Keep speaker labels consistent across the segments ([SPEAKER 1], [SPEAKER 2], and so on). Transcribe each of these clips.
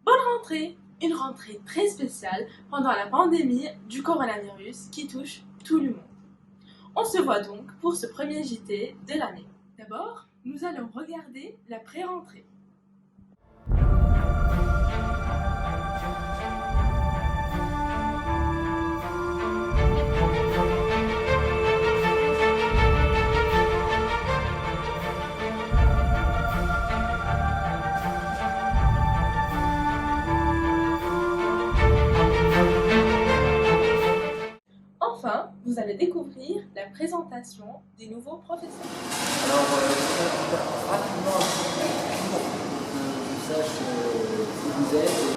[SPEAKER 1] Bonne rentrée! Une rentrée très spéciale pendant la pandémie du coronavirus qui touche tout le monde. On se voit donc pour ce premier JT de l'année. D'abord, nous allons regarder la pré-rentrée. Enfin, vous allez découvrir la présentation des nouveaux professeurs.
[SPEAKER 2] Alors, rapidement, pour que je sache qui vous êtes.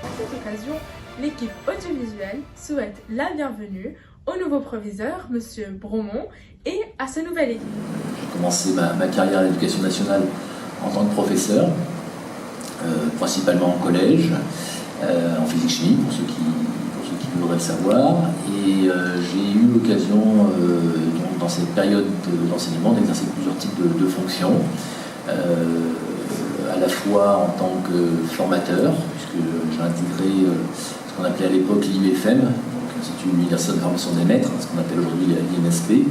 [SPEAKER 1] À cette occasion, l'équipe audiovisuelle souhaite la bienvenue au nouveau proviseur, M. Bromont, et à sa nouvelle équipe.
[SPEAKER 2] J'ai commencé ma carrière à l'Éducation nationale en tant que professeur, principalement en collège, en physique-chimie, pour ceux qui voudraient le savoir. Et j'ai eu l'occasion, dans cette période d'enseignement, d'exercer plusieurs types de fonctions. À la fois en tant que formateur, puisque j'ai intégré ce qu'on appelait à l'époque l'IUFM, donc l'Institut Universitaire de Formation des Maîtres, ce qu'on appelle aujourd'hui l'INSP,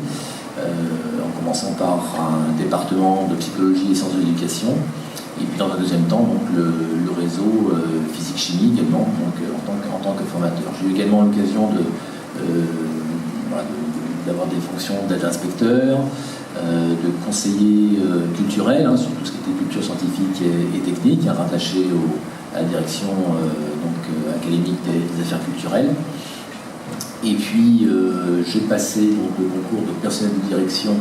[SPEAKER 2] en commençant par un département de psychologie et sciences de l'éducation, et puis dans un deuxième temps donc le réseau physique-chimie également, donc en tant que formateur. J'ai eu également l'occasion d'avoir des fonctions d'aide-inspecteur, de conseiller culturel, sur tout ce qui était culture scientifique et technique, rattaché à la direction académique des affaires culturelles. Et puis j'ai passé donc, le concours de personnel de direction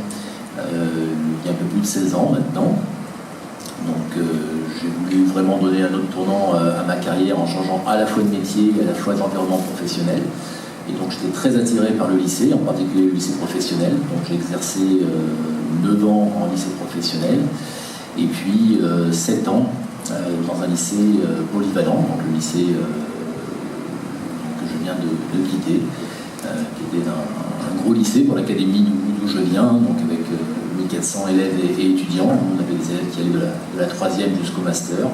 [SPEAKER 2] il y a un peu plus de 16 ans maintenant. Donc j'ai voulu vraiment donner un autre tournant à ma carrière en changeant à la fois de métier et à la fois d'environnement professionnel. Et donc j'étais très attiré par le lycée, en particulier le lycée professionnel. Donc j'ai exercé 9 ans en lycée professionnel et puis 7 ans dans un lycée polyvalent, donc le lycée que je viens de quitter, qui était un gros lycée pour l'académie d'où je viens, donc avec 1400 élèves et étudiants. On avait des élèves qui allaient de la 3e jusqu'au master.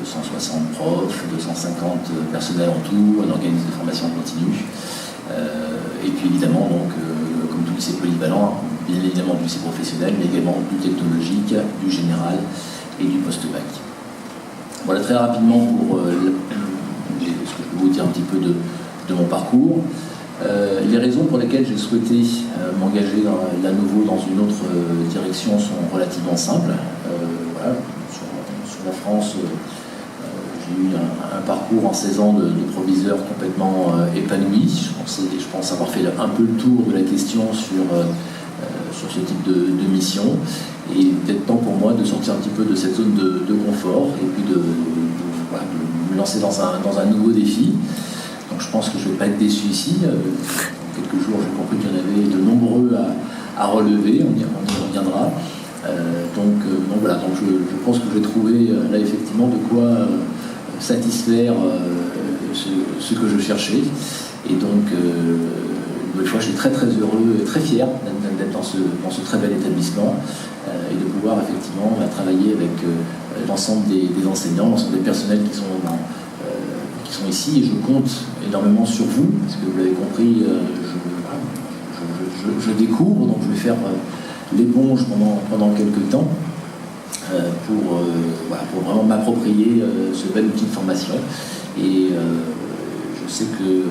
[SPEAKER 2] 160 profs, 250 personnels en tout, un organisme de formation continue. Et puis évidemment, donc, comme tout lycée polyvalent, bien évidemment du lycée professionnel, mais également du technologique, du général et du post-bac. Voilà très rapidement pour ce que je peux vous dire un petit peu de mon parcours. Les raisons pour lesquelles j'ai souhaité m'engager à nouveau dans une autre direction sont relativement simples. Voilà, sur la France, j'ai eu un parcours en 16 ans de proviseur complètement épanoui. Je pense avoir fait un peu le tour de la question sur ce type de mission. Et peut-être temps pour moi de sortir un petit peu de cette zone de confort et puis de me lancer dans un nouveau défi. Donc je pense que je ne vais pas être déçu ici. Dans quelques jours, j'ai compris qu'il y en avait de nombreux à relever. On y reviendra. Donc voilà, donc je pense que je vais trouver là effectivement de quoi satisfaire ce que je cherchais. Et donc, une nouvelle fois, je suis très très heureux et très fier d'être dans ce très bel établissement et de pouvoir effectivement travailler avec l'ensemble des enseignants, l'ensemble des personnels qui sont ici. Et je compte énormément sur vous, parce que vous l'avez compris, je découvre, donc je vais faire l'éponge pendant quelques temps pour vraiment m'approprier ce bel outil de formation. Et je sais que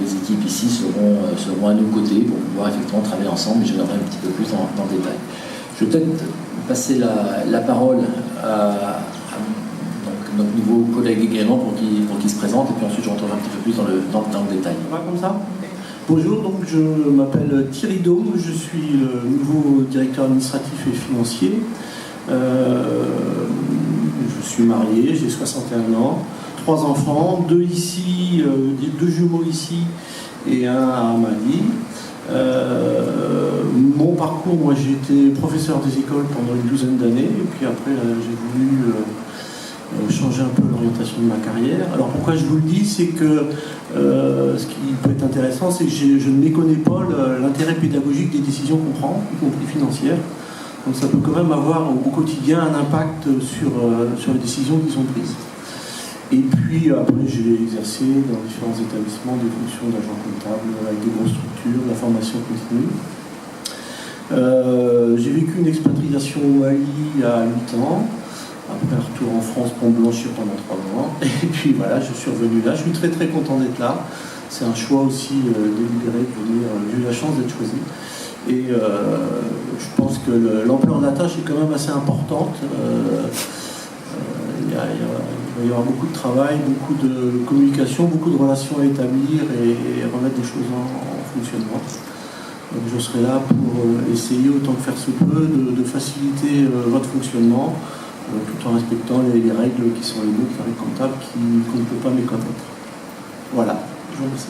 [SPEAKER 2] les équipes ici seront à nos côtés pour pouvoir effectivement travailler ensemble, et je viendrai un petit peu plus dans le détail. Je vais peut-être passer la parole à notre nouveau collègue également pour qu'il se présente, et puis ensuite je rentrerai un petit peu plus dans le détail.
[SPEAKER 3] On va comme ça ? Bonjour, donc je m'appelle Thierry Dôme, je suis le nouveau directeur administratif et financier. Je suis marié, j'ai 61 ans, 3 enfants, 2 ici, 2 jumeaux ici et un à Mali. mon parcours, moi j'ai été professeur des écoles pendant une douzaine d'années, et puis après j'ai voulu changer un peu l'orientation de ma carrière. Alors pourquoi je vous le dis, c'est que ce qui peut être intéressant, c'est que je ne méconnais pas l'intérêt pédagogique des décisions qu'on prend, y compris financières. Donc ça peut quand même avoir au quotidien un impact sur les décisions qui sont prises. Et puis après j'ai exercé dans différents établissements des fonctions d'agent comptable avec des grosses structures, la formation continue. J'ai vécu une expatriation au Mali à 8 ans. Après un retour en France pour me blanchir pendant 3 mois. Et puis voilà, je suis revenu là. Je suis très très content d'être là. C'est un choix aussi délibéré de venir. J'ai eu la chance d'être choisi. Et je pense que l'ampleur de la tâche est quand même assez importante. Il va y avoir beaucoup de travail, beaucoup de communication, beaucoup de relations à établir et remettre des choses en fonctionnement. Donc je serai là pour essayer autant que faire se peut de faciliter votre fonctionnement, tout en respectant les règles qui sont les nôtres, les règles comptables qu'on ne peut pas méconnaître. Voilà, je vous remercie.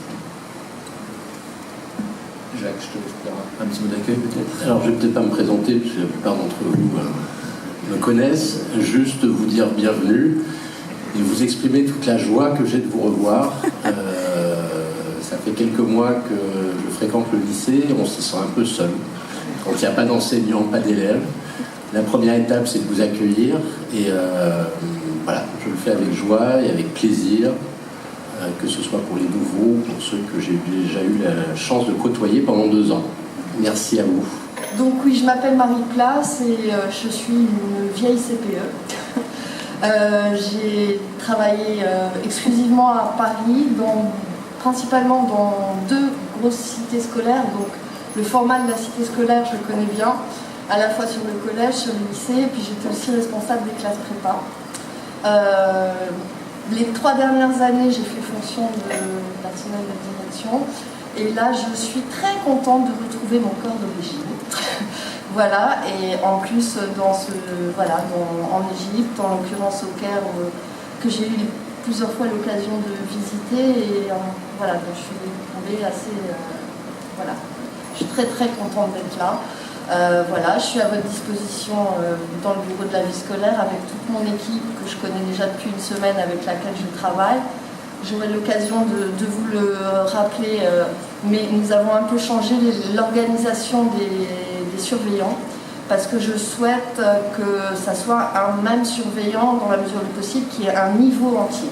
[SPEAKER 2] Jacques, je te laisse faire un petit mot d'accueil peut-être. Alors je ne vais peut-être pas me présenter, parce que la plupart d'entre vous me connaissent, juste vous dire bienvenue et vous exprimer toute la joie que j'ai de vous revoir. Ça fait quelques mois que je fréquente le lycée, on se sent un peu seul. Quand il n'y a pas d'enseignants, pas d'élèves, la première étape c'est de vous accueillir et voilà, je le fais avec joie et avec plaisir, que ce soit pour les nouveaux, pour ceux que j'ai déjà eu la chance de côtoyer pendant 2 ans. Merci à vous.
[SPEAKER 4] Donc oui, je m'appelle Marie Place et je suis une vieille CPE. J'ai travaillé exclusivement à Paris, principalement dans 2 grosses cités scolaires. Donc le format de la cité scolaire, je le connais bien, à la fois sur le collège, sur le lycée, et puis j'étais aussi responsable des classes prépa. Les 3 dernières années, j'ai fait fonction de personnel de direction. Et là, je suis très contente de retrouver mon corps d'origine. Voilà, et en plus, en Égypte, en l'occurrence au Caire, que j'ai eu plusieurs fois l'occasion de visiter. Et voilà, donc je suis tombée assez. Voilà, je suis très très contente d'être là. Voilà, je suis à votre disposition dans le bureau de la vie scolaire avec toute mon équipe que je connais déjà depuis une semaine avec laquelle je travaille. J'aurai l'occasion de vous le rappeler, mais nous avons un peu changé l'organisation des surveillants parce que je souhaite que ça soit un même surveillant dans la mesure du possible qui ait un niveau entier.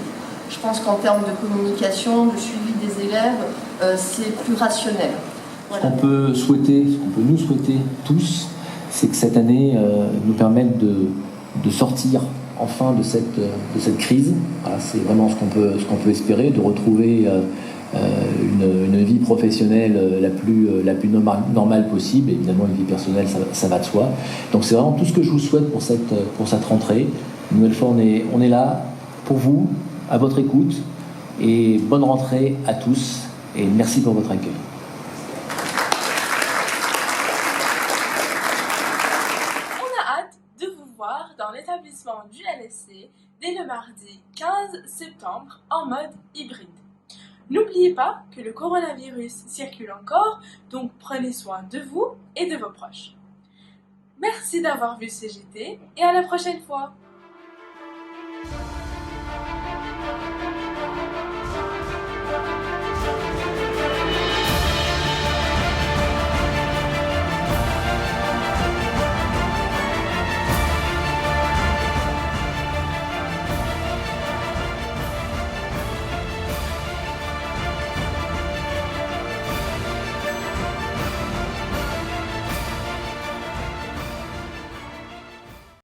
[SPEAKER 4] Je pense qu'en termes de communication, de suivi des élèves, c'est plus rationnel.
[SPEAKER 5] Voilà. Ce qu'on peut nous souhaiter tous, c'est que cette année nous permette de sortir enfin de cette crise. Voilà, c'est vraiment ce qu'on peut espérer, de retrouver une vie professionnelle la plus normale possible. Évidemment, une vie personnelle, ça va de soi. Donc c'est vraiment tout ce que je vous souhaite pour cette rentrée. Une nouvelle fois, on est là pour vous, à votre écoute, et bonne rentrée à tous, et merci pour votre accueil.
[SPEAKER 1] Dans l'établissement du LSC dès le mardi 15 septembre en mode hybride. N'oubliez pas que le coronavirus circule encore, donc prenez soin de vous et de vos proches. Merci d'avoir vu CGT et à la prochaine fois.